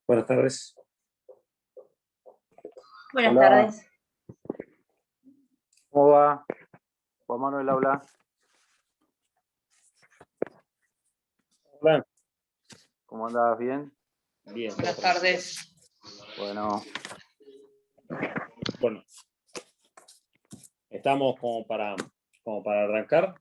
Buenas tardes. Buenas Hola. tardes. ¿Cómo va? Juan Manuel habla. Hola. ¿Cómo andás? ¿Bien? Bien. Buenas tardes. Bueno, Estamos como para arrancar.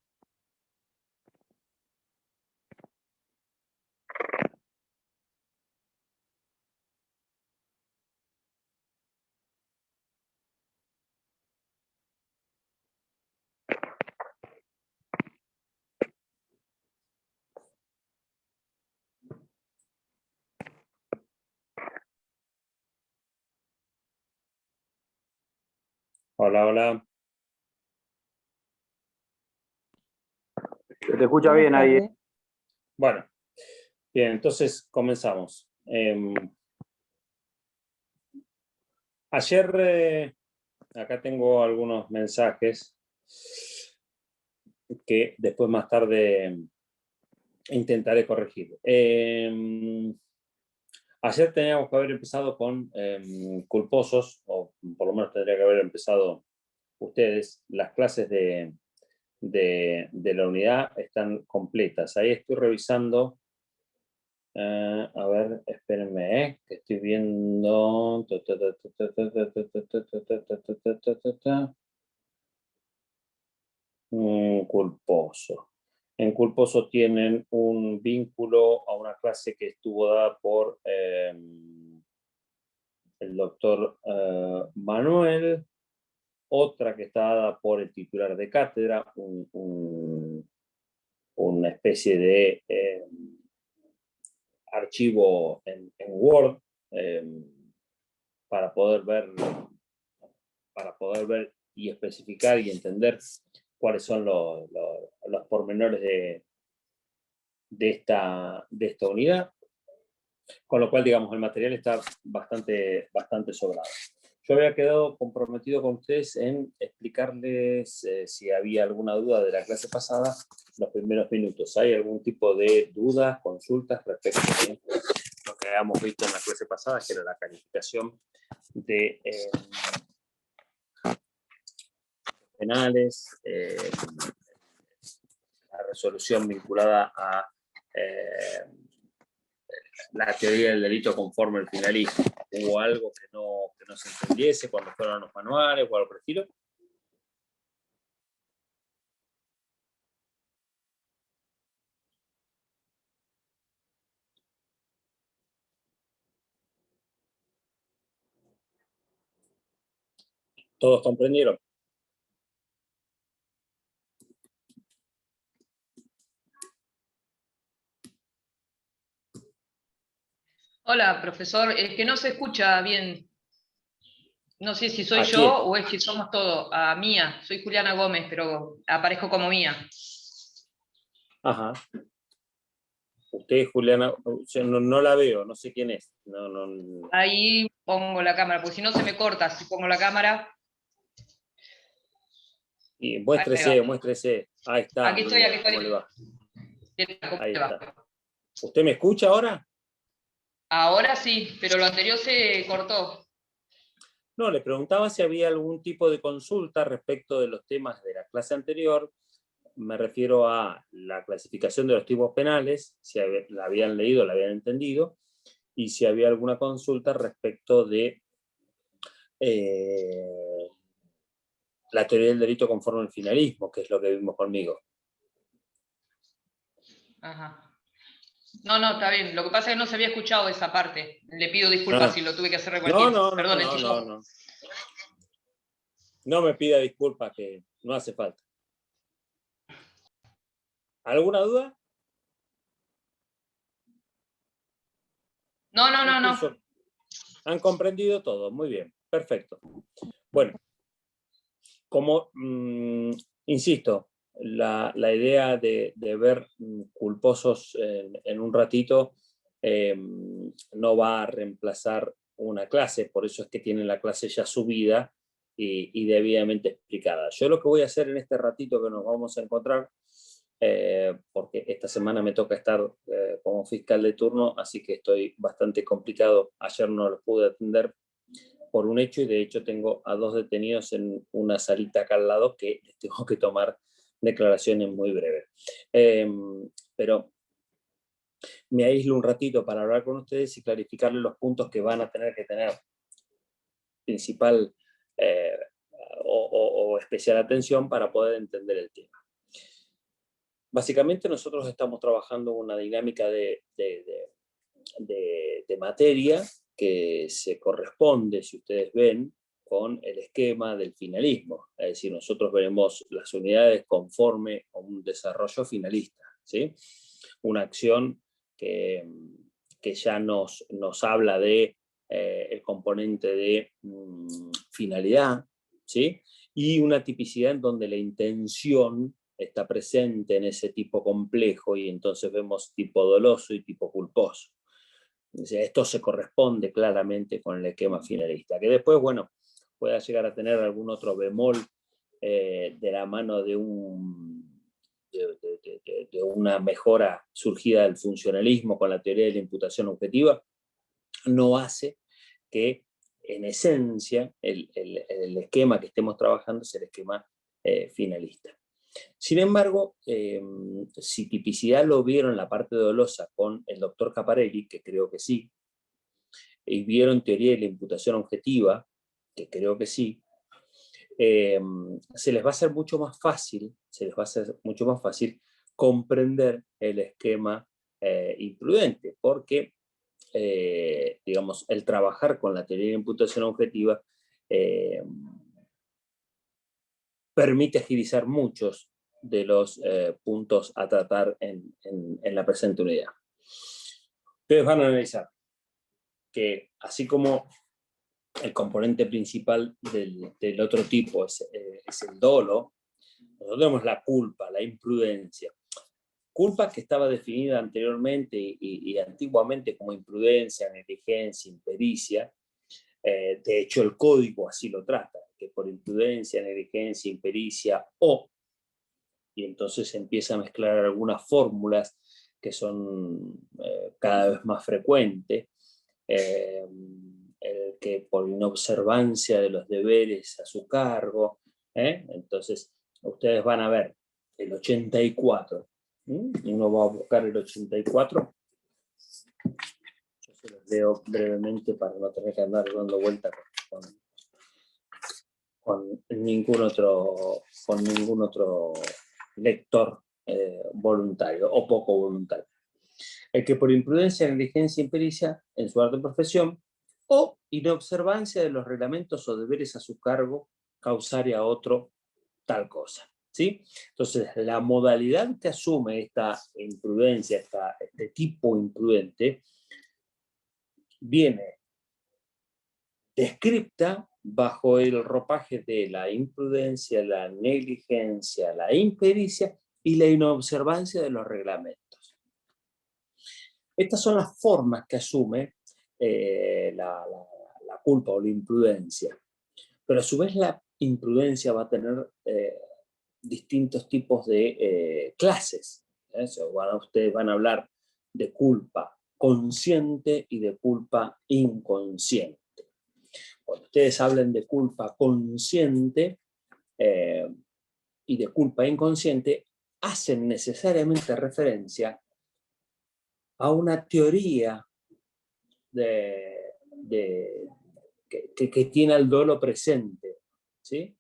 Hola, hola. se te escucha bien ahí. Bueno, bien, entonces comenzamos. Ayer, acá tengo algunos mensajes que después más tarde intentaré corregir. Ayer teníamos que haber empezado con culposos, o por lo menos tendría que haber empezado ustedes. Las clases de la unidad están completas. Ahí estoy revisando. A ver, espérenme, que estoy viendo. Culposo. En culposo tienen un vínculo a una clase que estuvo dada por el doctor Manuel, otra que está dada por el titular de cátedra, una especie de archivo en Word para poder ver y especificar y entender cuáles son los pormenores de esta unidad, con lo cual, digamos, el material está bastante sobrado. Yo había quedado comprometido con ustedes en explicarles si había alguna duda de la clase pasada, los primeros minutos. ¿Hay algún tipo de dudas, consultas respecto de lo que habíamos visto en la clase pasada, que era la calificación de penales, la resolución vinculada a la teoría del delito conforme al finalismo? ¿Hubo algo que no se entendiese cuando fueron los manuales o algo por el estilo? ¿Todos comprendieron? Hola, profesor. Es que no se escucha bien. No sé si soy ¿A yo quién? o es que somos todos. A Mía. Soy Juliana Gómez, pero aparezco como Mía. Ajá. Usted, Juliana, yo no la veo, no sé quién es. No. Ahí pongo la cámara, porque si no se me corta. Si pongo la cámara. Y Ahí muéstrese. va. Ahí está. Aquí estoy, aquí ¿Cómo le estoy. va? ¿Cómo Ahí te va? está. ¿Usted me escucha ahora? Ahora sí, pero lo anterior se cortó. No, le preguntaba si había algún tipo de consulta respecto de los temas de la clase anterior. Me refiero a la clasificación de los tipos penales, si la habían leído, la habían entendido, y si había alguna consulta respecto de la teoría del delito conforme al finalismo, que es lo que vimos conmigo. Ajá. No, está bien. Lo que pasa es que no se había escuchado esa parte. Le pido disculpas si lo tuve que hacer repetir. Perdón, No. No me pida disculpas, que no hace falta. ¿Alguna duda? No. Han comprendido todo, muy bien, perfecto. Bueno, como insisto, la idea de ver culposos en un ratito no va a reemplazar una clase, por eso es que tienen la clase ya subida y debidamente explicada. Yo lo que voy a hacer en este ratito que nos vamos a encontrar, porque esta semana me toca estar como fiscal de turno, así que estoy bastante complicado. Ayer no los pude atender por un hecho, y de hecho tengo a 2 detenidos en una salita acá al lado que les tengo que tomar declaraciones muy breves. Pero me aíslo un ratito para hablar con ustedes y clarificarles los puntos que van a tener que tener principal o especial atención para poder entender el tema. Básicamente nosotros estamos trabajando una dinámica de materia que se corresponde, si ustedes ven, con el esquema del finalismo. Es decir, nosotros veremos las unidades conforme a un desarrollo finalista, ¿sí? Una acción que ya nos habla de el componente de finalidad, ¿sí? Y una tipicidad en donde la intención está presente en ese tipo complejo, y entonces vemos tipo doloso y tipo culposo. O sea, esto se corresponde claramente con el esquema finalista, que después, bueno, pueda llegar a tener algún otro bemol de la mano de una mejora surgida del funcionalismo con la teoría de la imputación objetiva, no hace que, en esencia, el esquema que estemos trabajando sea el esquema finalista. Sin embargo, si tipicidad lo vieron en la parte dolosa con el doctor Caparelli, que creo que sí, y vieron teoría de la imputación objetiva, que creo que sí, se les va a hacer mucho más fácil, comprender el esquema imprudente, porque digamos, el trabajar con la teoría de imputación objetiva permite agilizar muchos de los puntos a tratar en la presente unidad. Ustedes van a analizar que, así como el componente principal del otro tipo es el dolo, nosotros tenemos la culpa, la imprudencia. Culpa que estaba definida anteriormente y antiguamente como imprudencia, negligencia, impericia. De hecho, el código así lo trata, que por imprudencia, negligencia, impericia y entonces se empieza a mezclar algunas fórmulas que son cada vez más frecuentes, que por inobservancia de los deberes a su cargo, entonces ustedes van a ver el 84, uno va a buscar el 84, yo se los leo brevemente para no tener que andar dando vuelta con ningún otro lector voluntario o poco voluntario. El que por imprudencia, negligencia, impericia en su arte de profesión o inobservancia de los reglamentos o deberes a su cargo causare a otro tal cosa, ¿sí? Entonces, la modalidad que asume esta imprudencia, este tipo imprudente, viene descripta bajo el ropaje de la imprudencia, la negligencia, la impericia y la inobservancia de los reglamentos. Estas son las formas que asume la culpa o la imprudencia. Pero a su vez la imprudencia va a tener distintos tipos de clases. Ustedes van a hablar de culpa consciente y de culpa inconsciente. Cuando ustedes hablen de culpa consciente y de culpa inconsciente, hacen necesariamente referencia a una teoría que tiene al dolo presente, ¿sí?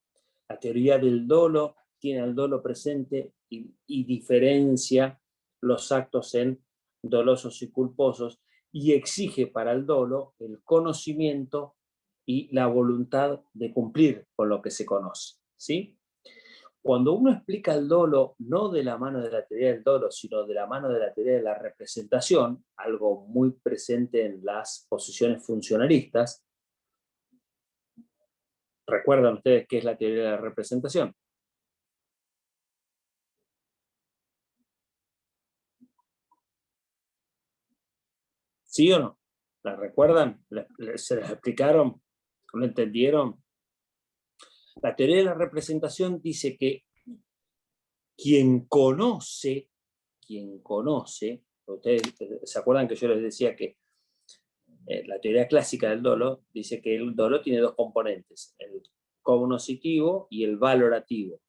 La teoría del dolo tiene al dolo presente y diferencia los actos en dolosos y culposos y exige para el dolo el conocimiento y la voluntad de cumplir con lo que se conoce, ¿sí? Cuando uno explica el dolo, no de la mano de la teoría del dolo, sino de la mano de la teoría de la representación, algo muy presente en las posiciones funcionalistas. ¿Recuerdan ustedes qué es la teoría de la representación? ¿Sí o no? ¿La recuerdan? ¿Se las explicaron? ¿No entendieron? La teoría de la representación dice que quien conoce Ustedes se acuerdan que yo les decía que la teoría clásica del dolo dice que el dolo tiene dos componentes, el cognoscitivo y el valorativo.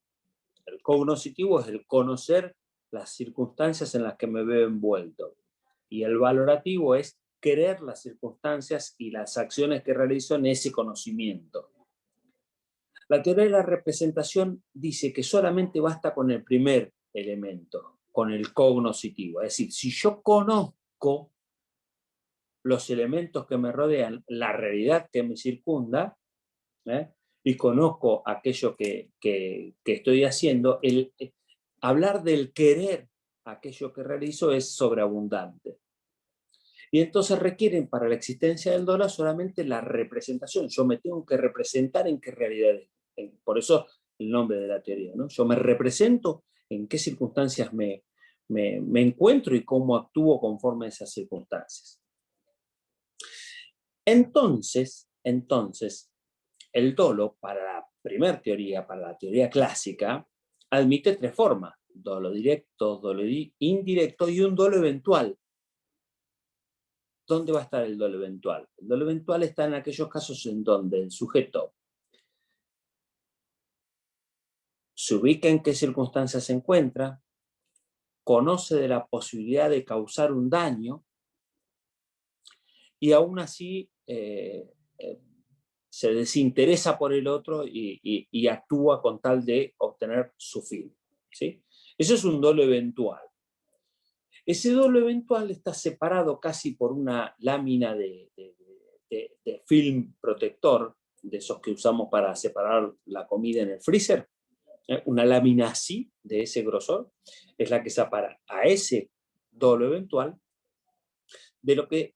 El cognoscitivo es el conocer las circunstancias en las que me veo envuelto, y el valorativo es querer las circunstancias y las acciones que realizo en ese conocimiento. La teoría de la representación dice que solamente basta con el primer elemento, con el cognoscitivo. Es decir, si yo conozco los elementos que me rodean, la realidad que me circunda, y conozco aquello que estoy haciendo, hablar del querer aquello que realizo es sobreabundante. Y entonces requieren para la existencia del dólar solamente la representación. Yo me tengo que representar en qué realidad es. Por eso el nombre de la teoría, ¿no? Yo me represento en qué circunstancias me encuentro y cómo actúo conforme a esas circunstancias. Entonces, el dolo, para la primera teoría, para la teoría clásica, admite tres formas: dolo directo, dolo indirecto y un dolo eventual. ¿Dónde va a estar el dolo eventual? El dolo eventual está en aquellos casos en donde el sujeto se ubica en qué circunstancias se encuentra, conoce de la posibilidad de causar un daño y aún así se desinteresa por el otro y actúa con tal de obtener su fin, ¿sí? Eso es un dolo eventual. Ese dolo eventual está separado casi por una lámina de film protector, de esos que usamos para separar la comida en el freezer. Una lámina así, de ese grosor, es la que separa a ese dolo eventual de lo que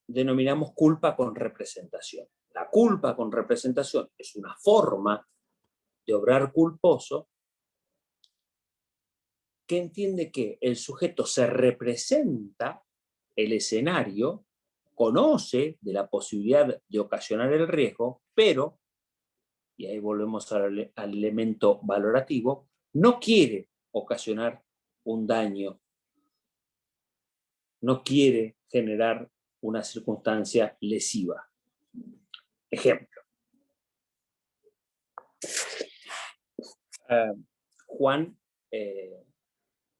denominamos culpa con representación. La culpa con representación es una forma de obrar culposo que entiende que el sujeto se representa el escenario, conoce de la posibilidad de ocasionar el riesgo, pero, y ahí volvemos al elemento valorativo, no quiere ocasionar un daño, no quiere generar una circunstancia lesiva. Ejemplo. Juan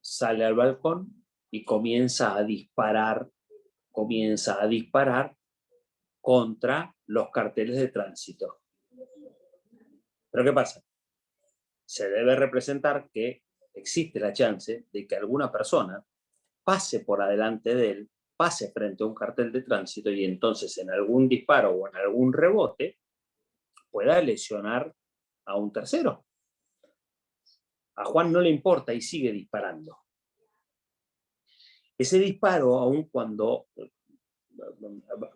sale al balcón y comienza a disparar contra los carteles de tránsito. ¿Pero qué pasa? Se debe representar que existe la chance de que alguna persona pase por adelante de él, pase frente a un cartel de tránsito y entonces en algún disparo o en algún rebote pueda lesionar a un tercero. A Juan no le importa y sigue disparando. Ese disparo, aun cuando,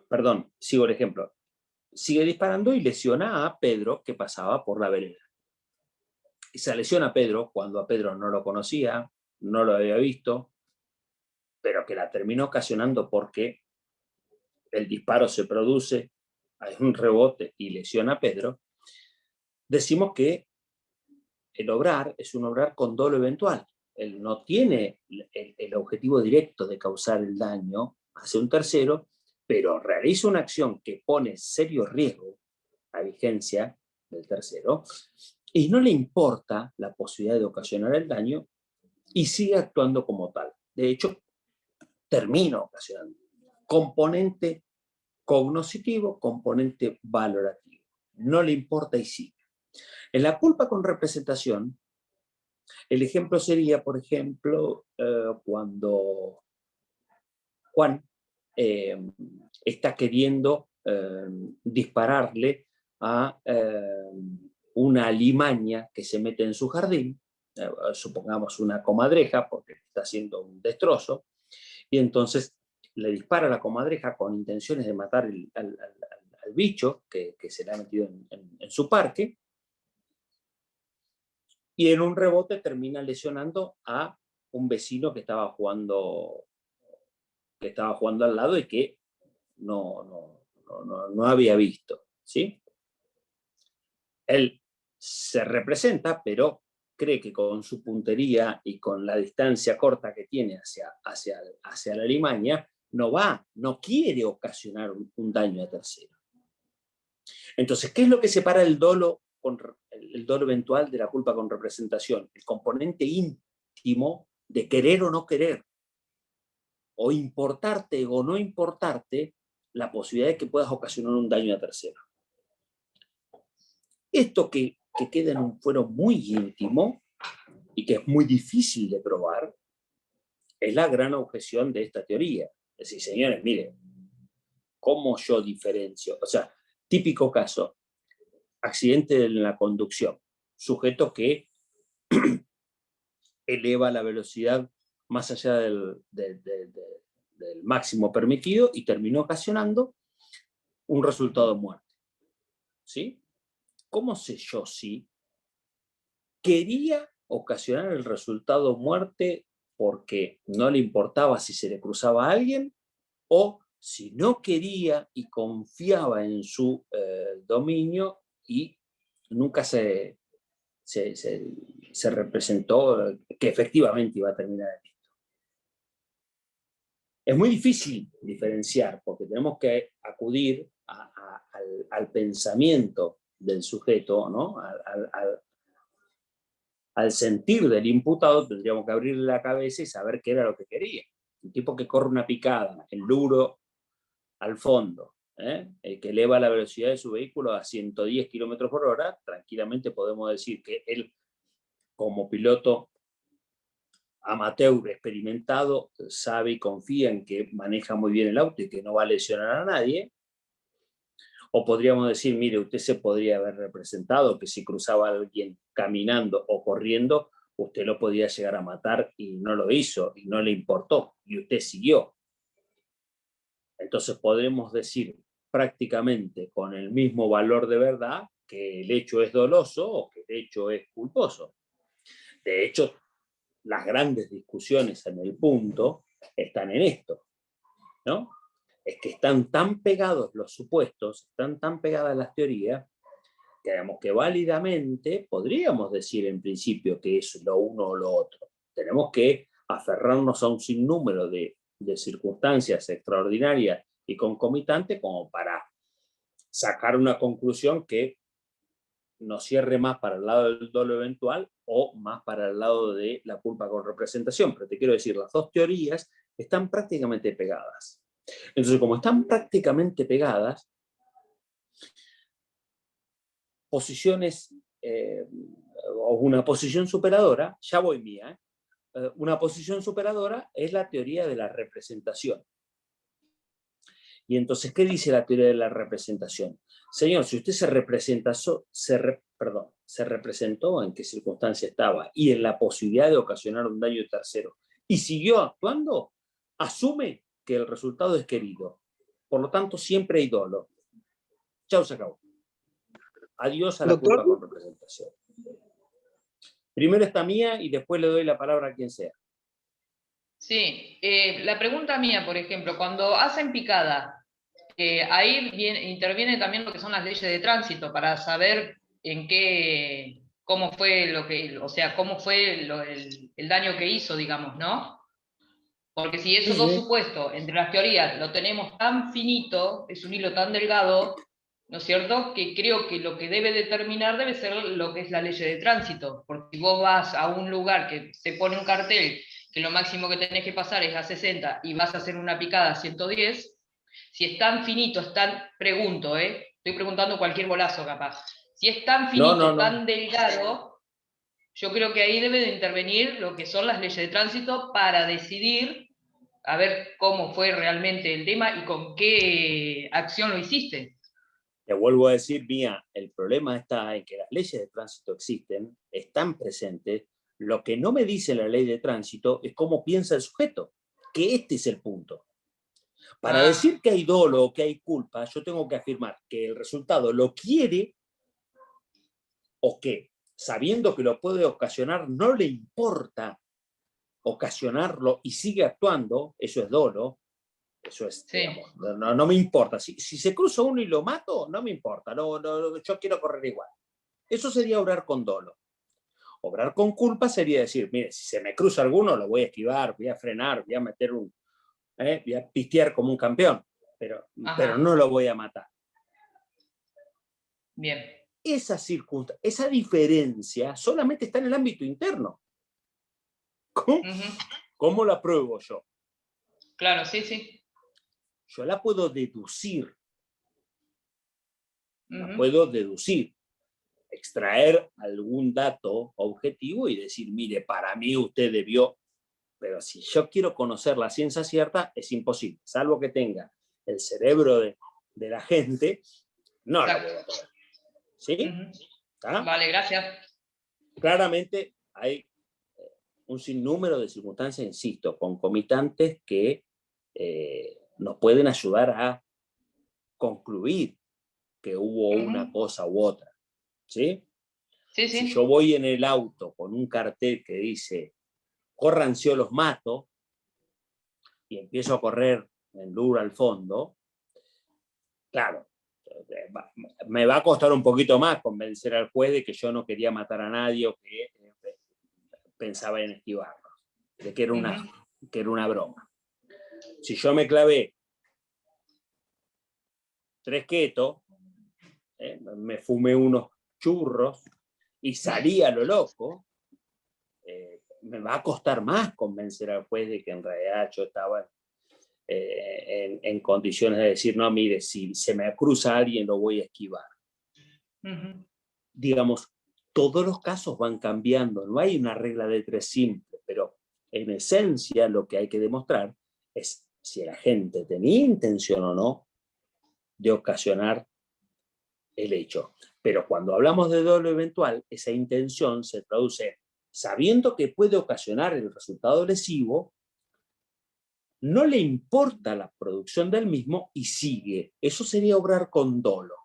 perdón, sigo el ejemplo, sigue disparando y lesiona a Pedro que pasaba por la vereda. Y se lesiona a Pedro cuando a Pedro no lo conocía, no lo había visto, pero que la terminó ocasionando porque el disparo se produce, hay un rebote y lesiona a Pedro. Decimos que el obrar es un obrar con dolo eventual. Él no tiene el objetivo directo de causar el daño hacia un tercero, pero realiza una acción que pone serio riesgo a vigencia del tercero y no le importa la posibilidad de ocasionar el daño y sigue actuando como tal. De hecho, termina ocasionando. Componente cognoscitivo, componente valorativo. No le importa y sigue. En la culpa con representación, el ejemplo sería, por ejemplo, cuando Juan está queriendo dispararle a una alimaña que se mete en su jardín, supongamos una comadreja, porque está haciendo un destrozo, y entonces le dispara a la comadreja con intenciones de matar al bicho que se le ha metido en su parque, y en un rebote termina lesionando a un vecino que estaba jugando al lado y que no había visto, ¿sí? Él se representa, pero cree que con su puntería y con la distancia corta que tiene hacia la alimaña, no quiere ocasionar un daño a tercero. Entonces, ¿qué es lo que separa el dolo eventual de la culpa con representación? El componente íntimo de querer o no querer, o importarte o no importarte la posibilidad de que puedas ocasionar un daño a tercero. Esto que queda en un fuero muy íntimo y que es muy difícil de probar, es la gran objeción de esta teoría. Es decir, señores, miren, ¿cómo yo diferencio? O sea, típico caso, accidente en la conducción, sujeto que eleva la velocidad más allá del máximo permitido y terminó ocasionando un resultado de muerte. ¿Sí? ¿Cómo sé yo si quería ocasionar el resultado de muerte porque no le importaba si se le cruzaba a alguien, o si no quería y confiaba en su dominio y nunca se representó que efectivamente iba a terminar en esto? Es muy difícil diferenciar porque tenemos que acudir al pensamiento del sujeto, ¿no? Al sentir del imputado. Tendríamos que abrirle la cabeza y saber qué era lo que quería. Un tipo que corre una picada, el duro al fondo, el que eleva la velocidad de su vehículo a 110 kilómetros por hora, tranquilamente podemos decir que él, como piloto amateur experimentado, sabe y confía en que maneja muy bien el auto y que no va a lesionar a nadie. O podríamos decir, mire, usted se podría haber representado que si cruzaba a alguien caminando o corriendo, usted lo podía llegar a matar y no lo hizo y no le importó y usted siguió. Entonces podremos decir prácticamente con el mismo valor de verdad que el hecho es doloso o que el hecho es culposo. De hecho, las grandes discusiones en el punto están en esto, ¿no? Es que están tan pegados los supuestos, están tan pegadas las teorías, que digamos que válidamente podríamos decir en principio que es lo uno o lo otro. Tenemos que aferrarnos a un sinnúmero de circunstancias extraordinarias y concomitantes como para sacar una conclusión que nos cierre más para el lado del dolo eventual o más para el lado de la culpa con representación. Pero te quiero decir, las dos teorías están prácticamente pegadas. Entonces, como están prácticamente pegadas, posiciones o una posición superadora, ya voy mía, una posición superadora es la teoría de la representación. Y entonces, ¿qué dice la teoría de la representación? Señor, si usted se representó en qué circunstancia estaba y en la posibilidad de ocasionar un daño tercero y siguió actuando, asume que el resultado es querido. Por lo tanto, siempre hay dolo. Chau, se acabó. Adiós a la culpa con representación. Primero está mía y después le doy la palabra a quien sea. Sí, la pregunta mía, por ejemplo, cuando hacen picada, ahí interviene también lo que son las leyes de tránsito para saber cómo fue cómo fue el daño que hizo, digamos, ¿no? Porque si esos dos supuestos, entre las teorías, lo tenemos tan finito, es un hilo tan delgado, ¿no es cierto?, que creo que lo que debe determinar debe ser lo que es la ley de tránsito. Porque si vos vas a un lugar que se pone un cartel que lo máximo que tenés que pasar es a 60 y vas a hacer una picada a 110, si es tan finito, pregunto, estoy preguntando cualquier bolazo capaz, si es tan finito, tan delgado, yo creo que ahí debe de intervenir lo que son las leyes de tránsito para decidir a ver cómo fue realmente el tema y con qué acción lo hiciste. Te vuelvo a decir, Mía, el problema está en que las leyes de tránsito existen, están presentes. Lo que no me dice la ley de tránsito es cómo piensa el sujeto, que este es el punto. Para decir que hay dolo o que hay culpa, yo tengo que afirmar que el resultado lo quiere o que, sabiendo que lo puede ocasionar, no le importa ocasionarlo y sigue actuando. Eso es dolo. Eso es, sí. Digamos, no me importa. Si se cruza uno y lo mato, no me importa. Yo quiero correr igual. Eso sería obrar con dolo. Obrar con culpa sería decir, mire, si se me cruza alguno, lo voy a esquivar, voy a frenar, voy a meter voy a pistear como un campeón, pero no lo voy a matar. Bien. Esa circunstancia, esa diferencia solamente está en el ámbito interno. ¿Cómo la pruebo yo? Claro, sí, sí. Yo la puedo deducir. La puedo deducir. Extraer algún dato objetivo y decir, mire, para mí usted debió, pero si yo quiero conocer la ciencia cierta, es imposible, salvo que tenga el cerebro de la gente, no lo voy a poder. ¿Sí? Vale, gracias. Claramente hay un sinnúmero de circunstancias, insisto, concomitantes que nos pueden ayudar a concluir que hubo una cosa u otra. ¿Sí? Sí, sí. Si yo voy en el auto con un cartel que dice córranse o los mato y empiezo a correr en duro al fondo, claro, me va a costar un poquito más convencer al juez de que yo no quería matar a nadie o que pensaba en esquivarlo, de que era una broma. Si yo me clavé 3 ketos, me fumé unos churros y salí a lo loco, me va a costar más convencer al juez de que en realidad yo estaba en condiciones de decir, no, mire, si se me cruza alguien lo voy a esquivar. Digamos, todos los casos van cambiando, no hay una regla de 3 simple, pero en esencia lo que hay que demostrar es si la gente tenía intención o no de ocasionar el hecho. Pero cuando hablamos de dolo eventual, esa intención se traduce sabiendo que puede ocasionar el resultado lesivo, no le importa la producción del mismo y sigue. Eso sería obrar con dolo.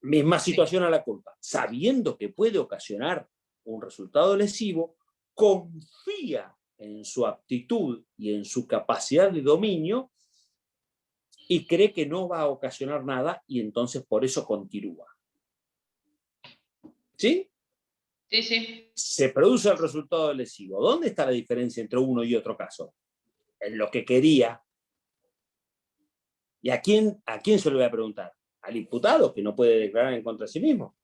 Misma situación a la culpa. Sabiendo que puede ocasionar un resultado lesivo, confía en su aptitud y en su capacidad de dominio y cree que no va a ocasionar nada y entonces por eso continúa. ¿Sí? Sí, sí. Se produce el resultado lesivo. ¿Dónde está la diferencia entre uno y otro caso? En lo que quería. ¿Y a quién se lo voy a preguntar? Al imputado, que no puede declarar en contra de sí mismo.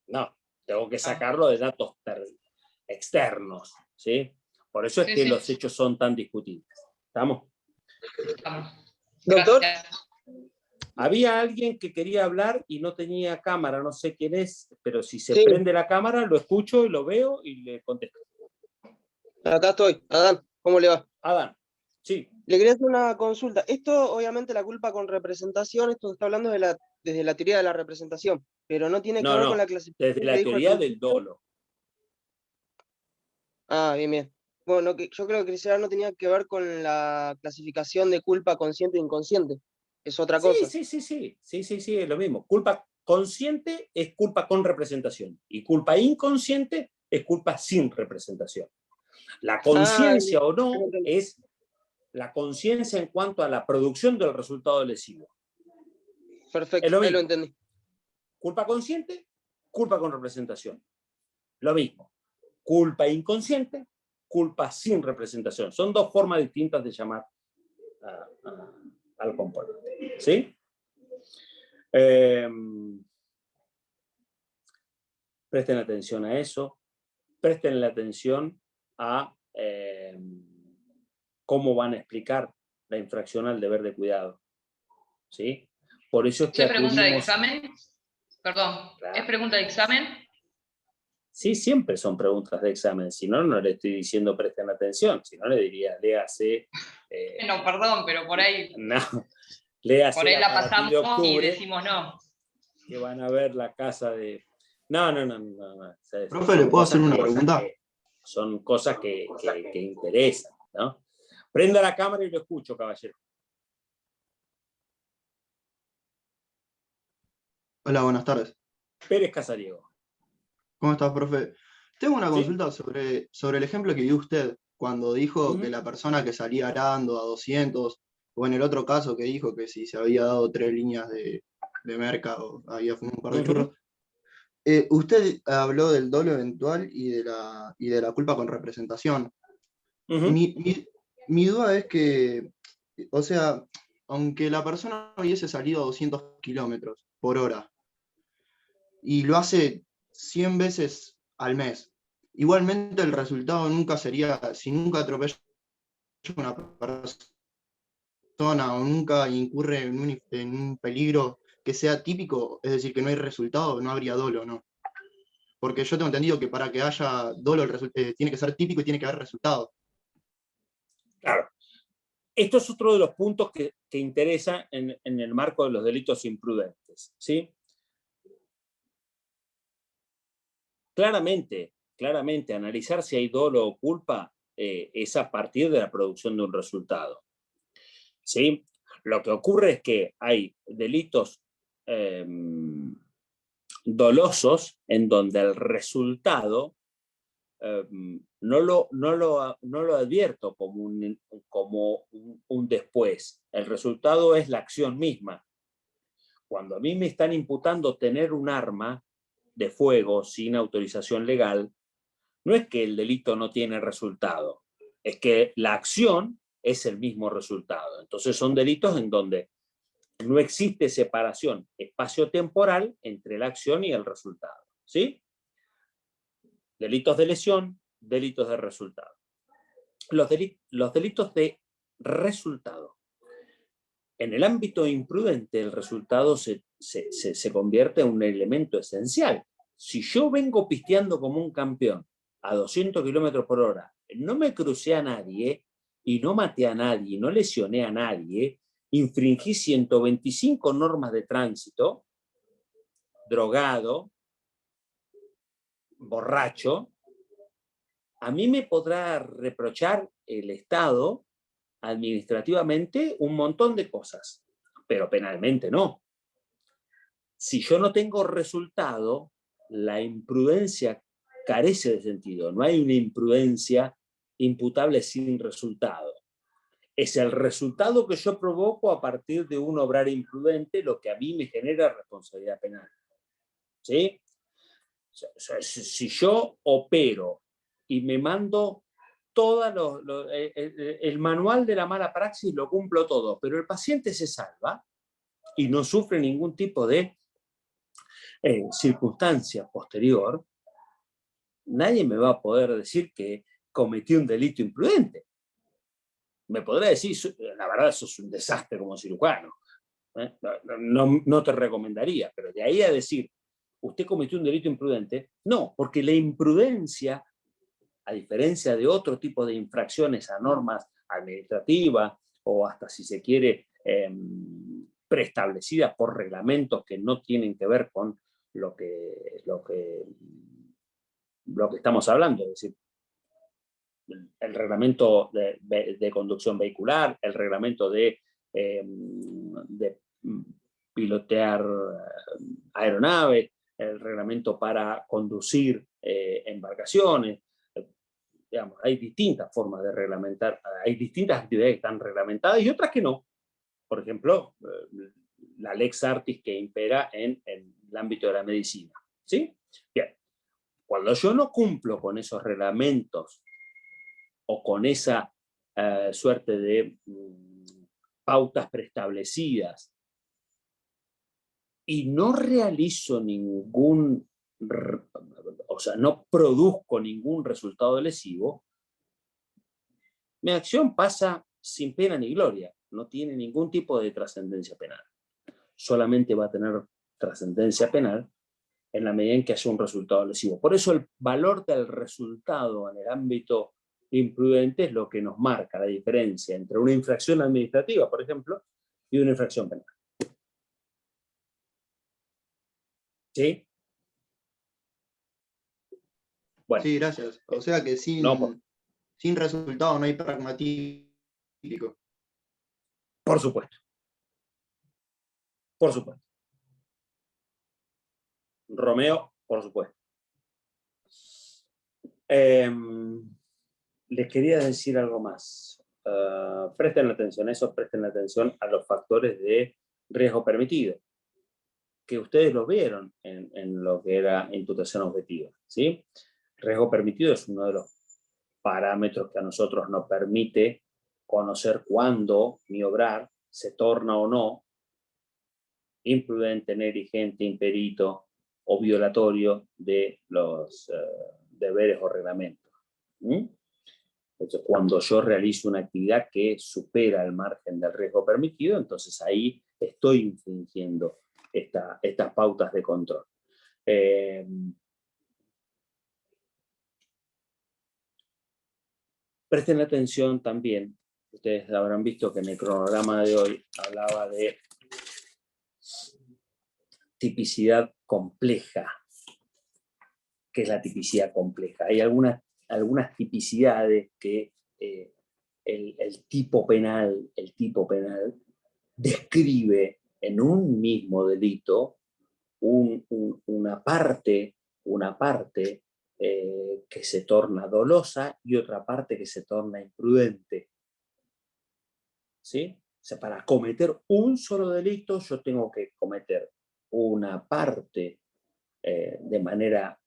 No, tengo que sacarlo de datos externos, ¿sí? Por eso es que los hechos son tan discutibles. ¿Estamos? Doctor. Había alguien que quería hablar y no tenía cámara, no sé quién es, pero si se prende la cámara, lo escucho y lo veo y le contesto. Acá estoy. Adán, ¿cómo le va? Adán, sí. Le quería hacer una consulta. Esto, obviamente, la culpa con representación, esto está hablando desde la teoría de la representación, pero no tiene que ver con la clasificación. Desde la teoría del dolo. Ah, bien, bien. Bueno, yo creo que no tenía que ver con la clasificación de culpa consciente e inconsciente. Es otra cosa. Sí, es lo mismo. Culpa consciente es culpa con representación y culpa inconsciente es culpa sin representación. La conciencia o no es la conciencia en cuanto a la producción del resultado lesivo. Perfecto, ahí lo entendí. Culpa consciente, culpa con representación. Lo mismo. Culpa inconsciente, culpa sin representación. Son dos formas distintas de llamar al componente. ¿Sí? Presten atención a eso. Presten la atención a cómo van a explicar la infracción al deber de cuidado. ¿Sí? Por eso es que ¿Es pregunta de examen? Perdón, claro. ¿Es pregunta de examen? Sí, siempre son preguntas de examen. Si no, no le estoy diciendo presten atención. Si no, le diría, léase. No, perdón, pero por ahí. No, léase. Por ahí la pasamos octubre, y decimos no. Que van a ver la casa de. No. Profe, ¿le puedo hacer una pregunta? Son cosas que interesan, ¿no? Prenda la cámara y lo escucho, caballero. Hola, buenas tardes. Pérez Casariego. ¿Cómo estás, profe? Tengo una consulta sobre el ejemplo que dio usted cuando dijo que la persona que salía arando a 200, o en el otro caso que dijo que si se había dado 3 líneas de de merca o había fumado un par de Ujú. churros. Usted habló del dolo eventual y de la culpa con representación. Ujú. Mi duda es que, o sea, aunque la persona hubiese salido a 200 kilómetros por hora y lo hace 100 veces al mes, igualmente el resultado nunca sería, si nunca atropella a una persona o nunca incurre en un peligro que sea típico, es decir, que no hay resultado, no habría dolo, ¿no? Porque yo tengo entendido que para que haya dolo tiene que ser típico y tiene que haber resultado. Claro. Esto es otro de los puntos que interesa en el marco de los delitos imprudentes, ¿sí? Claramente, analizar si hay dolo o culpa es a partir de la producción de un resultado, ¿sí? Lo que ocurre es que hay delitos dolosos en donde el resultado no lo advierto como un después. El resultado es la acción misma. Cuando a mí me están imputando tener un arma de fuego sin autorización legal, no es que el delito no tiene resultado, es que la acción es el mismo resultado. Entonces son delitos en donde no existe separación espacio-temporal entre la acción y el resultado, ¿sí? Delitos de lesión, delitos de resultado. Los delitos de resultado. En el ámbito imprudente, el resultado se convierte en un elemento esencial. Si yo vengo pisteando como un campeón a 200 kilómetros por hora, no me crucé a nadie y no maté a nadie, no lesioné a nadie, infringí 125 normas de tránsito, drogado, borracho, a mí me podrá reprochar el Estado administrativamente un montón de cosas, pero penalmente no. Si yo no tengo resultado, la imprudencia carece de sentido. No hay una imprudencia imputable sin resultado. Es el resultado que yo provoco a partir de un obrar imprudente lo que a mí me genera responsabilidad penal. ¿Sí? Si yo opero y me mando el manual de la mala praxis, lo cumplo todo, pero el paciente se salva y no sufre ningún tipo de circunstancia posterior, nadie me va a poder decir que cometí un delito imprudente. Me podrá decir, la verdad, eso es un desastre como cirujano. No te recomendaría, pero de ahí a decir, usted cometió un delito imprudente, no, porque la imprudencia, a diferencia de otro tipo de infracciones a normas administrativas o hasta si se quiere preestablecidas por reglamentos que no tienen que ver con lo que estamos hablando, es decir, el reglamento de conducción vehicular, el reglamento de pilotear aeronaves, el reglamento para conducir embarcaciones. Digamos, hay distintas formas de reglamentar, hay distintas actividades que están reglamentadas y otras que no. Por ejemplo, la lex artis que impera en el ámbito de la medicina. ¿Sí? Bien. Cuando yo no cumplo con esos reglamentos o con esa suerte de pautas preestablecidas y no realizo no produzco ningún resultado lesivo, mi acción pasa sin pena ni gloria, no tiene ningún tipo de trascendencia penal. Solamente va a tener trascendencia penal en la medida en que haya un resultado lesivo. Por eso el valor del resultado en el ámbito imprudente es lo que nos marca la diferencia entre una infracción administrativa, por ejemplo, y una infracción penal. ¿Sí? Bueno. Sí, gracias. O sea que sin resultado no hay pragmatístico. Por supuesto. Por supuesto. Romeo, por supuesto. Les quería decir algo más. Presten atención a eso, presten atención a los factores de riesgo permitido. que ustedes lo vieron en lo que era imputación objetiva, ¿sí? Riesgo permitido es uno de los parámetros que a nosotros nos permite conocer cuándo maniobrar se torna o no imprudente, negligente, imperito o violatorio de los deberes o reglamentos. Entonces, cuando yo realizo una actividad que supera el margen del riesgo permitido, entonces ahí estoy infringiendo estas pautas de control. Presten atención también, ustedes habrán visto que en el cronograma de hoy hablaba de tipicidad compleja. ¿Qué es la tipicidad compleja? Hay algunas tipicidades que el tipo penal describe en un mismo delito una parte que se torna dolosa y otra parte que se torna imprudente. ¿Sí? O sea, para cometer un solo delito yo tengo que cometer una parte de manera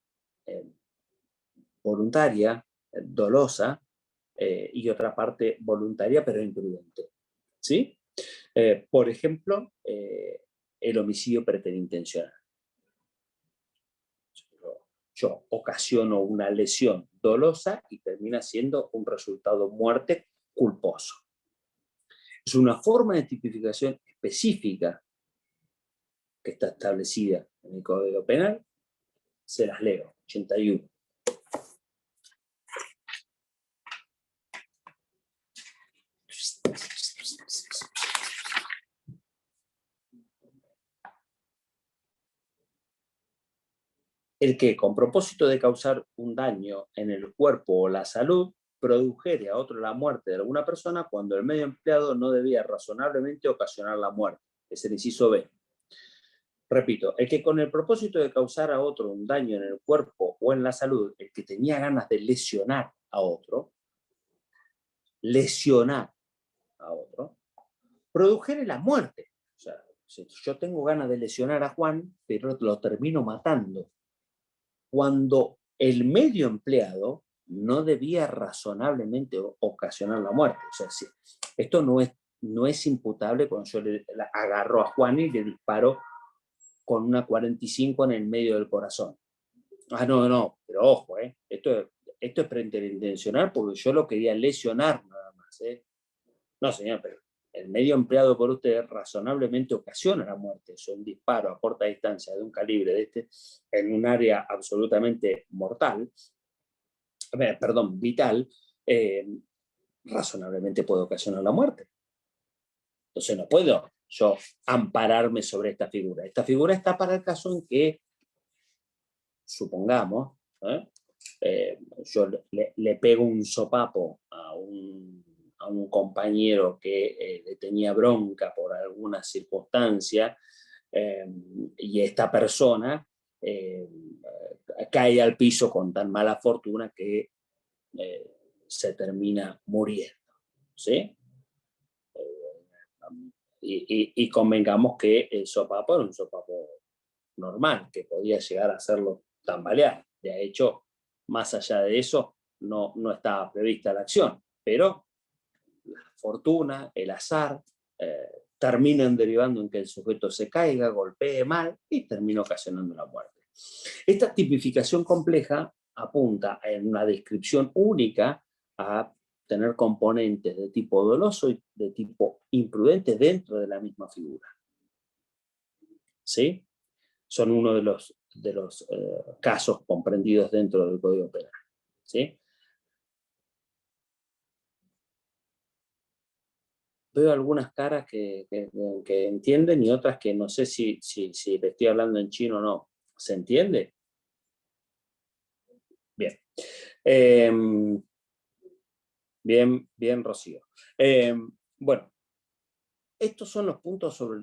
voluntaria, dolosa, y otra parte voluntaria pero imprudente. ¿Sí? Por ejemplo, el homicidio preterintencional. Yo ocasiono una lesión dolosa y termina siendo un resultado muerte culposo. Es una forma de tipificación específica que está establecida en el Código Penal. Se las leo, 81. El que, con propósito de causar un daño en el cuerpo o la salud, produjere a otro la muerte de alguna persona cuando el medio empleado no debía razonablemente ocasionar la muerte. Es el inciso B. Repito, el que con el propósito de causar a otro un daño en el cuerpo o en la salud, el que tenía ganas de lesionar a otro, produjere la muerte. O sea, si yo tengo ganas de lesionar a Juan, pero lo termino matando, cuando el medio empleado no debía razonablemente ocasionar la muerte. O sea, si, esto no es imputable cuando yo le agarro a Juan y le disparo con una 45 en el medio del corazón. Ah, no, pero ojo, esto es preterintencional porque yo lo quería lesionar nada más. No, señor, pero el medio empleado por usted razonablemente ocasiona la muerte. Es un disparo a corta distancia de un calibre de este en un área absolutamente mortal, vital, razonablemente puede ocasionar la muerte. Entonces no puedo yo ampararme sobre esta figura. Esta figura está para el caso en que, supongamos, yo le pego un sopapo a un compañero que le tenía bronca por alguna circunstancia, y esta persona cae al piso con tan mala fortuna que se termina muriendo. ¿Sí? Y convengamos que el sopapo era un sopapo normal, que podía llegar a hacerlo tambalear. De hecho, más allá de eso, no estaba prevista la acción, pero la fortuna, el azar, terminan derivando en que el sujeto se caiga, golpee mal y termina ocasionando la muerte. Esta tipificación compleja apunta en una descripción única a tener componentes de tipo doloso y de tipo imprudente dentro de la misma figura. ¿Sí? Son uno de los casos comprendidos dentro del Código Penal. ¿Sí? Veo algunas caras que entienden y otras que no sé si le estoy hablando en chino o no. ¿Se entiende? Bien. Bien, Rocío. Bueno, estos son los puntos sobre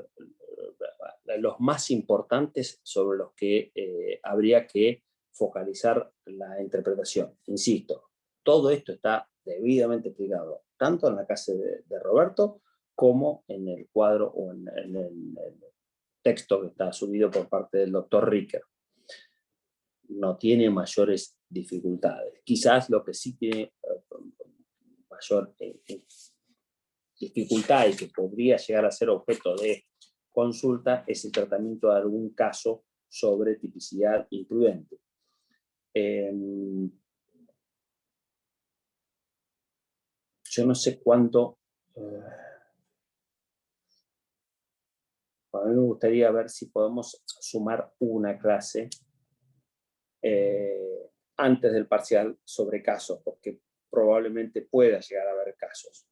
los más importantes sobre los que habría que focalizar la interpretación. Insisto, todo esto está debidamente explicado, tanto en la clase de Roberto como en el cuadro o en texto que está subido por parte del doctor Ricker. No tiene mayores dificultades. Quizás lo que sí tiene mayor dificultad y que podría llegar a ser objeto de consulta es el tratamiento de algún caso sobre tipicidad imprudente. Yo no sé cuánto... a mí me gustaría ver si podemos sumar una clase antes del parcial sobre casos, porque probablemente pueda llegar a haber casos.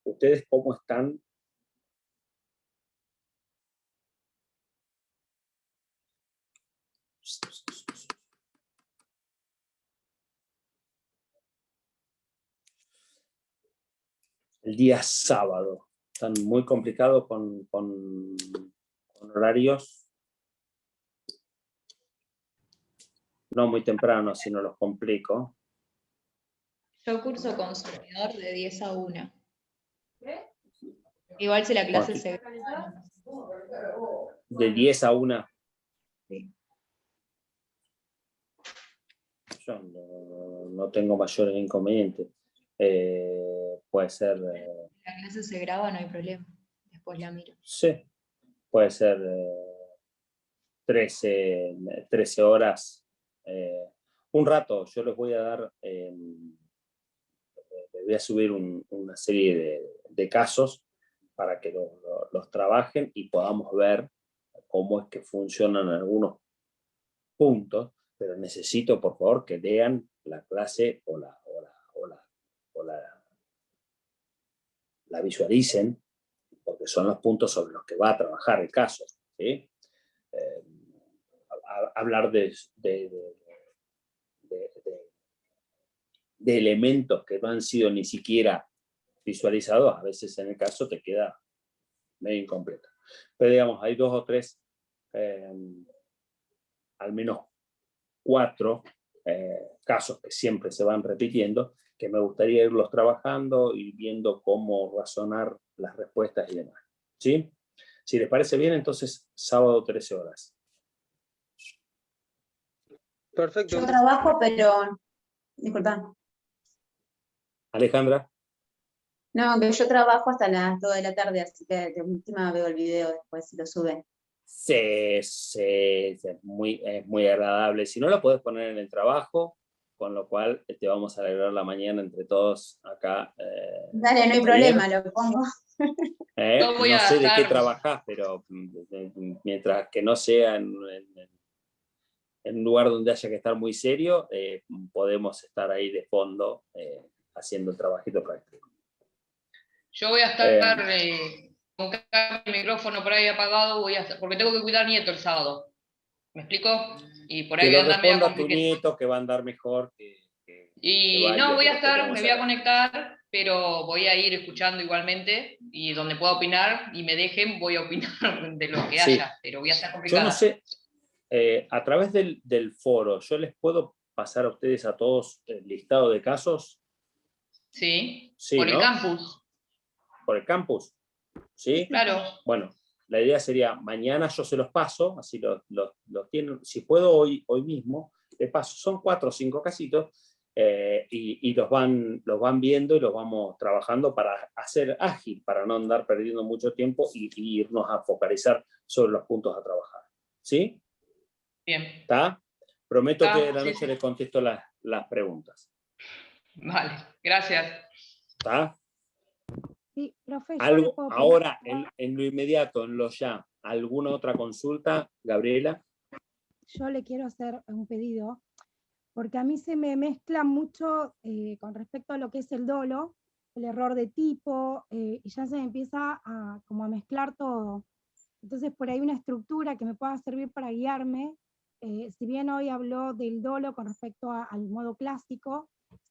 ¿Ustedes cómo están? El día sábado. Están muy complicados con horarios. No muy temprano, si no los complico. Yo curso consumidor de 10 a 1. Igual si la clase se... De 10 a 1. Sí. Yo no tengo mayores inconvenientes. Puede ser... La clase se graba, no hay problema. Después la miro. Sí, puede ser 13 horas. Un rato, yo les voy a dar... les voy a subir una serie de casos para que los trabajen y podamos ver cómo es que funcionan algunos puntos, pero necesito, por favor, que lean la clase o la visualicen, porque son los puntos sobre los que va a trabajar el caso, ¿sí? Hablar de elementos que no han sido ni siquiera visualizados, a veces en el caso te queda medio incompleto. Pero digamos, hay 2 o 3, al menos 4 casos que siempre se van repitiendo, que me gustaría irlos trabajando y viendo cómo razonar las respuestas y demás. ¿Sí? Si les parece bien, entonces sábado 13 horas. Perfecto. Yo trabajo, pero... Disculpa. Alejandra. No, que yo trabajo hasta las 2 de la tarde, así que de última veo el video después si lo suben. Sí, es muy agradable. Si no, lo puedes poner en el trabajo, con lo cual te vamos a alegrar la mañana entre todos acá. Dale, no hay problema, lo pongo. Yo voy No a sé de qué estar- trabajás, pero mientras que no sea en un lugar donde haya que estar muy serio, podemos estar ahí de fondo haciendo el trabajito práctico. Yo voy a estar con el micrófono por ahí apagado, porque tengo que cuidar nieto el sábado. ¿Me explico? Y por ahí Que voy a lo andar medio responda a tu compliqué. nieto, que va a andar mejor que Y varios no, voy de a los que estar, tenemos me voy a acá. conectar, pero voy a ir escuchando igualmente, y donde pueda opinar y me dejen, voy a opinar de lo que Sí. haya, pero voy a estar Yo complicada. no sé, a través del foro, ¿yo les puedo pasar a ustedes a todos el listado de casos? Sí, Sí, por el ¿no? campus, ¿Por el campus? ¿Sí? claro. Bueno, la idea sería, mañana yo se los paso, así los tienen, si puedo hoy mismo, les paso, son 4 o 5 casitos, y los van viendo y los vamos trabajando para hacer ágil, para no andar perdiendo mucho tiempo y irnos a focalizar sobre los puntos a trabajar. ¿Sí? Bien, ¿Está? Prometo Está, que de la sí, noche sí. les contesto las preguntas. Vale, gracias. ¿Está? Sí, profe, yo le Algo, puedo pedir- ahora, en lo inmediato, en lo ya, ¿alguna otra consulta, Gabriela? yo le quiero hacer un pedido, porque a mí se me mezcla mucho con respecto a lo que es el dolo, el error de tipo, y ya se me empieza como a mezclar todo. Entonces, por ahí una estructura que me pueda servir para guiarme, si bien hoy habló del dolo con respecto al modo clásico,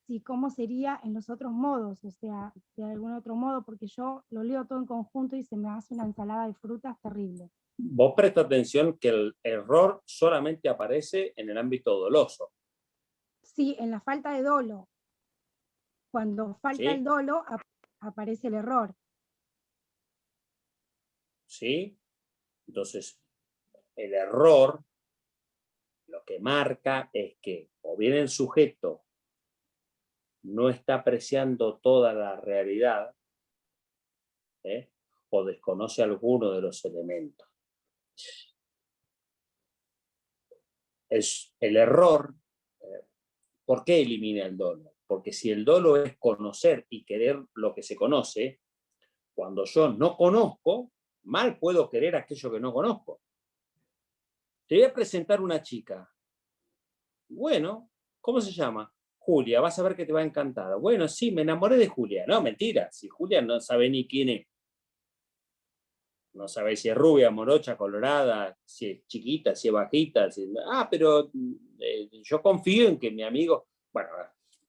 si cómo sería en los otros modos, o sea, de algún otro modo, porque yo lo leo todo en conjunto y se me hace una ensalada de frutas terrible. Vos presta atención que el error solamente aparece en el ámbito doloso. Sí, en la falta de dolo. Cuando falta ¿Sí? el dolo, aparece el error. ¿sí? Entonces, el error lo que marca es que o bien el sujeto no está apreciando toda la realidad, o desconoce alguno de los elementos. El error, ¿por qué elimina el dolo? Porque si el dolo es conocer y querer lo que se conoce, cuando yo no conozco, mal puedo querer aquello que no conozco. Te voy a presentar una chica. Bueno, ¿cómo se llama? Julia, vas a ver que te va a encantar. Bueno, sí, me enamoré de Julia. No, mentira, si Julia no sabe ni quién es. No sabe si es rubia, morocha, colorada, si es chiquita, si es bajita. Pero yo confío en que mi amigo... Bueno,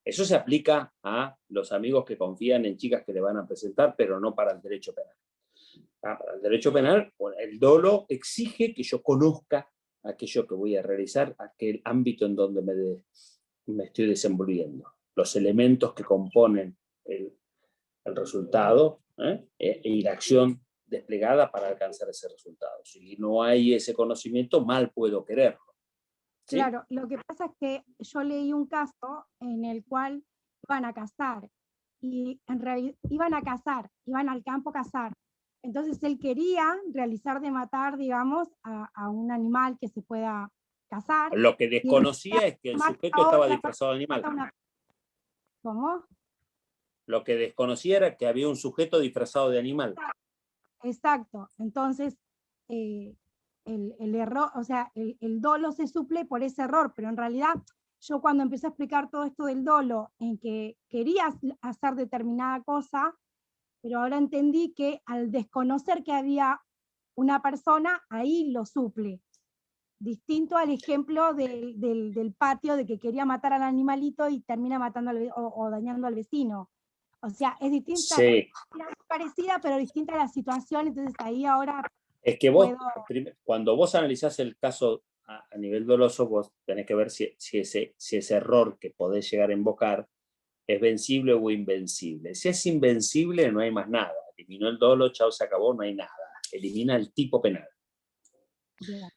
eso se aplica a los amigos que confían en chicas que le van a presentar, pero no para el derecho penal. Para el derecho penal, el dolo exige que yo conozca aquello que voy a realizar, aquel ámbito en donde me estoy desenvolviendo, los elementos que componen el resultado y la acción desplegada para alcanzar ese resultado. Si no hay ese conocimiento, mal puedo quererlo. ¿Sí? Claro, lo que pasa es que yo leí un caso en el cual iban a cazar, y en realidad iban al campo a cazar. Entonces él quería realizar de matar, digamos, a un animal que se pueda cazar. Lo que desconocía es que el sujeto estaba disfrazado de animal. ¿Cómo? Lo que desconocía era que había un sujeto disfrazado de animal. Exacto. Entonces, el error, o sea, el dolo se suple por ese error, pero en realidad yo cuando empecé a explicar todo esto del dolo, en que querías hacer determinada cosa, pero ahora entendí que al desconocer que había una persona, ahí lo suple. Distinto al ejemplo del patio, de que quería matar al animalito y termina matando o dañando al vecino. O sea, es distinta, Sí. parecida, pero distinta la situación, entonces ahí ahora... Es que vos, cuando vos analizás el caso a nivel doloso, vos tenés que ver si ese error que podés llegar a invocar es vencible o invencible. Si es invencible, no hay más nada. Eliminó el dolo, chao, se acabó, no hay nada. Elimina el tipo penal. Bien.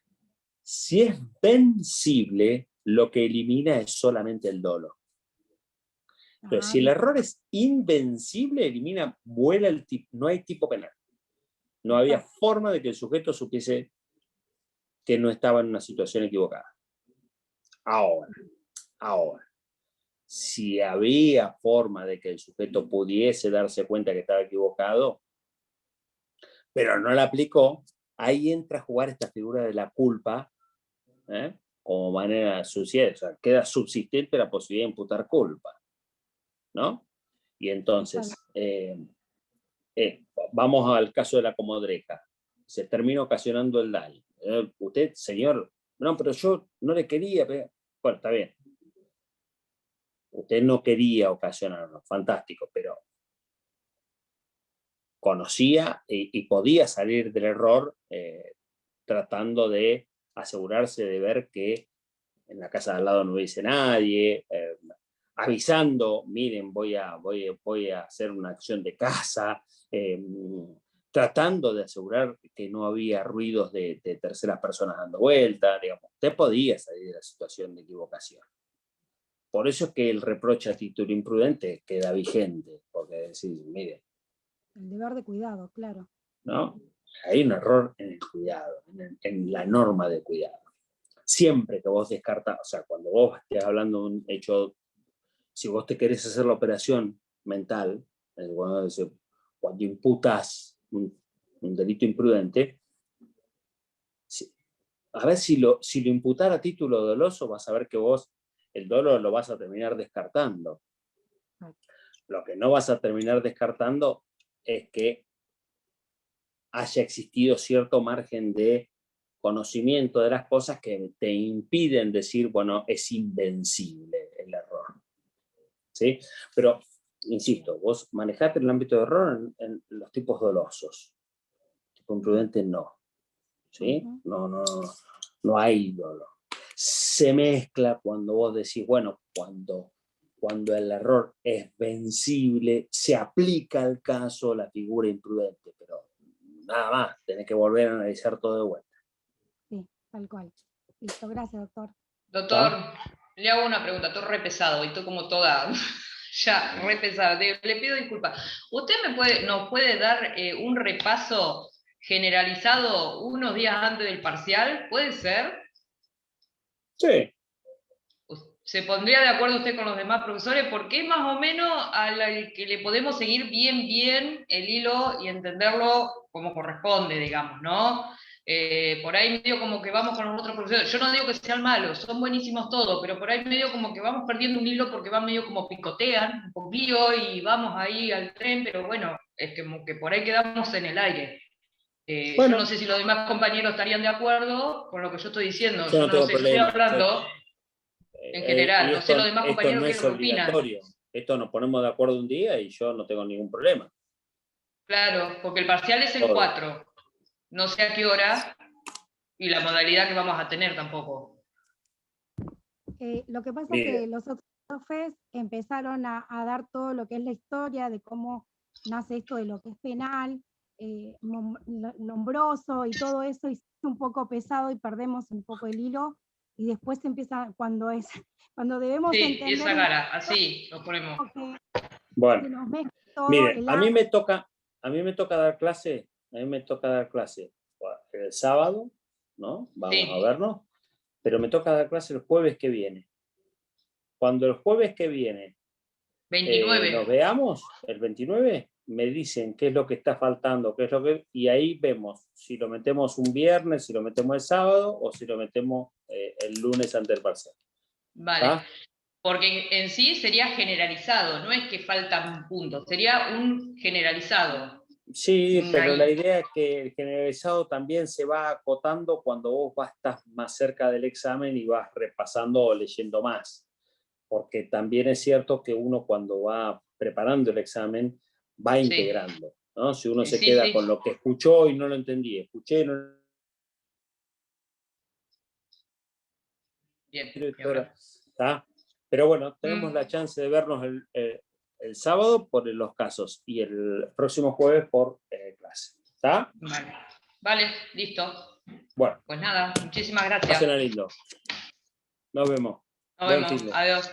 Si es vencible, lo que elimina es solamente el dolo. Entonces, si el error es invencible, vuela el tipo, no hay tipo penal. No había forma de que el sujeto supiese que no estaba en una situación equivocada. Ahora, si había forma de que el sujeto pudiese darse cuenta que estaba equivocado, pero no la aplicó, ahí entra a jugar esta figura de la culpa, como manera de subsistir, o sea, queda subsistente la posibilidad de imputar culpa, ¿no? Y entonces, vamos al caso de la comodreja. Se termina ocasionando el daño. Usted, señor, no, pero yo no le quería pegar. Bueno, está bien. Usted no quería ocasionarlo, fantástico, pero conocía y podía salir del error tratando de asegurarse de ver que en la casa de al lado no hubiese nadie, avisando, miren, voy a hacer una acción de casa, tratando de asegurar que no había ruidos de terceras personas dando vueltas, digamos. Usted podía salir de la situación de equivocación. Por eso es que el reproche a título imprudente queda vigente, porque decís, mire. El deber de cuidado, claro. ¿No? Hay un error en el cuidado, en la norma de cuidado. Siempre que vos descartás, o sea, cuando vos estés hablando de un hecho, si vos te querés hacer la operación mental, cuando imputas un delito imprudente, a ver si lo imputar a título doloso, vas a ver que vos el dolo lo vas a terminar descartando. Lo que no vas a terminar descartando es que haya existido cierto margen de conocimiento de las cosas que te impiden decir, bueno, es invencible el error. ¿Sí? Pero, insisto, vos manejate el ámbito de error en los tipos dolosos. Tipo imprudente no. ¿Sí? No hay dolo. Se mezcla cuando vos decís, bueno, cuando el error es vencible, se aplica al caso la figura imprudente, pero nada más, tenés que volver a analizar todo de vuelta. Sí, tal cual. Listo, gracias, doctor. Doctor, le hago una pregunta, estoy re pesado y estoy como toda ya re pesada. Le pido disculpas. ¿Usted nos puede dar un repaso generalizado unos días antes del parcial? ¿Puede ser? Sí. ¿Se pondría de acuerdo usted con los demás profesores? Porque es más o menos al que le podemos seguir bien el hilo y entenderlo como corresponde, digamos, ¿no? Por ahí medio como que vamos con los otros profesores. Yo no digo que sean malos, son buenísimos todos, pero por ahí medio como que vamos perdiendo un hilo porque van medio como picotean un poquillo y vamos ahí al tren, pero bueno, es como que por ahí quedamos en el aire. Bueno. Yo no sé si los demás compañeros estarían de acuerdo con lo que yo estoy diciendo. Yo no Yo tengo no sé, yo estoy problema. hablando en general, Y no sé los demás esto compañeros no qué es es lo que opinan. obligatorio. Esto nos ponemos de acuerdo un día y yo no tengo ningún problema. Claro, porque el parcial es el 4. No sé a qué hora y la modalidad que vamos a tener tampoco. Lo que pasa es Mire. que los otros profes empezaron a dar todo lo que es la historia de cómo nace esto de lo que es penal, Lombroso y todo eso, y es un poco pesado y perdemos un poco el hilo, y después empieza cuando debemos Sí, entender esa cara, así lo ponemos. Bueno, se nos mezcla todo mire, a mí me toca dar clase, el sábado, ¿no? Vamos Sí. a vernos, pero me toca dar clase el jueves que viene. Cuando el jueves que viene 29. Nos veamos, el 29, me dicen qué es lo que está faltando, y ahí vemos si lo metemos un viernes, si lo metemos el sábado o si lo metemos el lunes antes del parcial. Vale. ¿Ah? Porque en sí sería generalizado, no es que faltan puntos, sería un generalizado. Sí, pero la idea es que el generalizado también se va acotando cuando vos estás más cerca del examen y vas repasando o leyendo más. Porque también es cierto que uno cuando va preparando el examen va integrando, ¿no? Si uno se queda con lo que escuchó y no lo entendí, escuché, no... Bien. ¿Está? Pero bueno, tenemos la chance de vernos el sábado por los casos y el próximo jueves por clase. ¿Está? Vale, listo. Bueno. Pues nada, muchísimas gracias. Pasen a lindo. Nos vemos. Nos vemos. Adiós.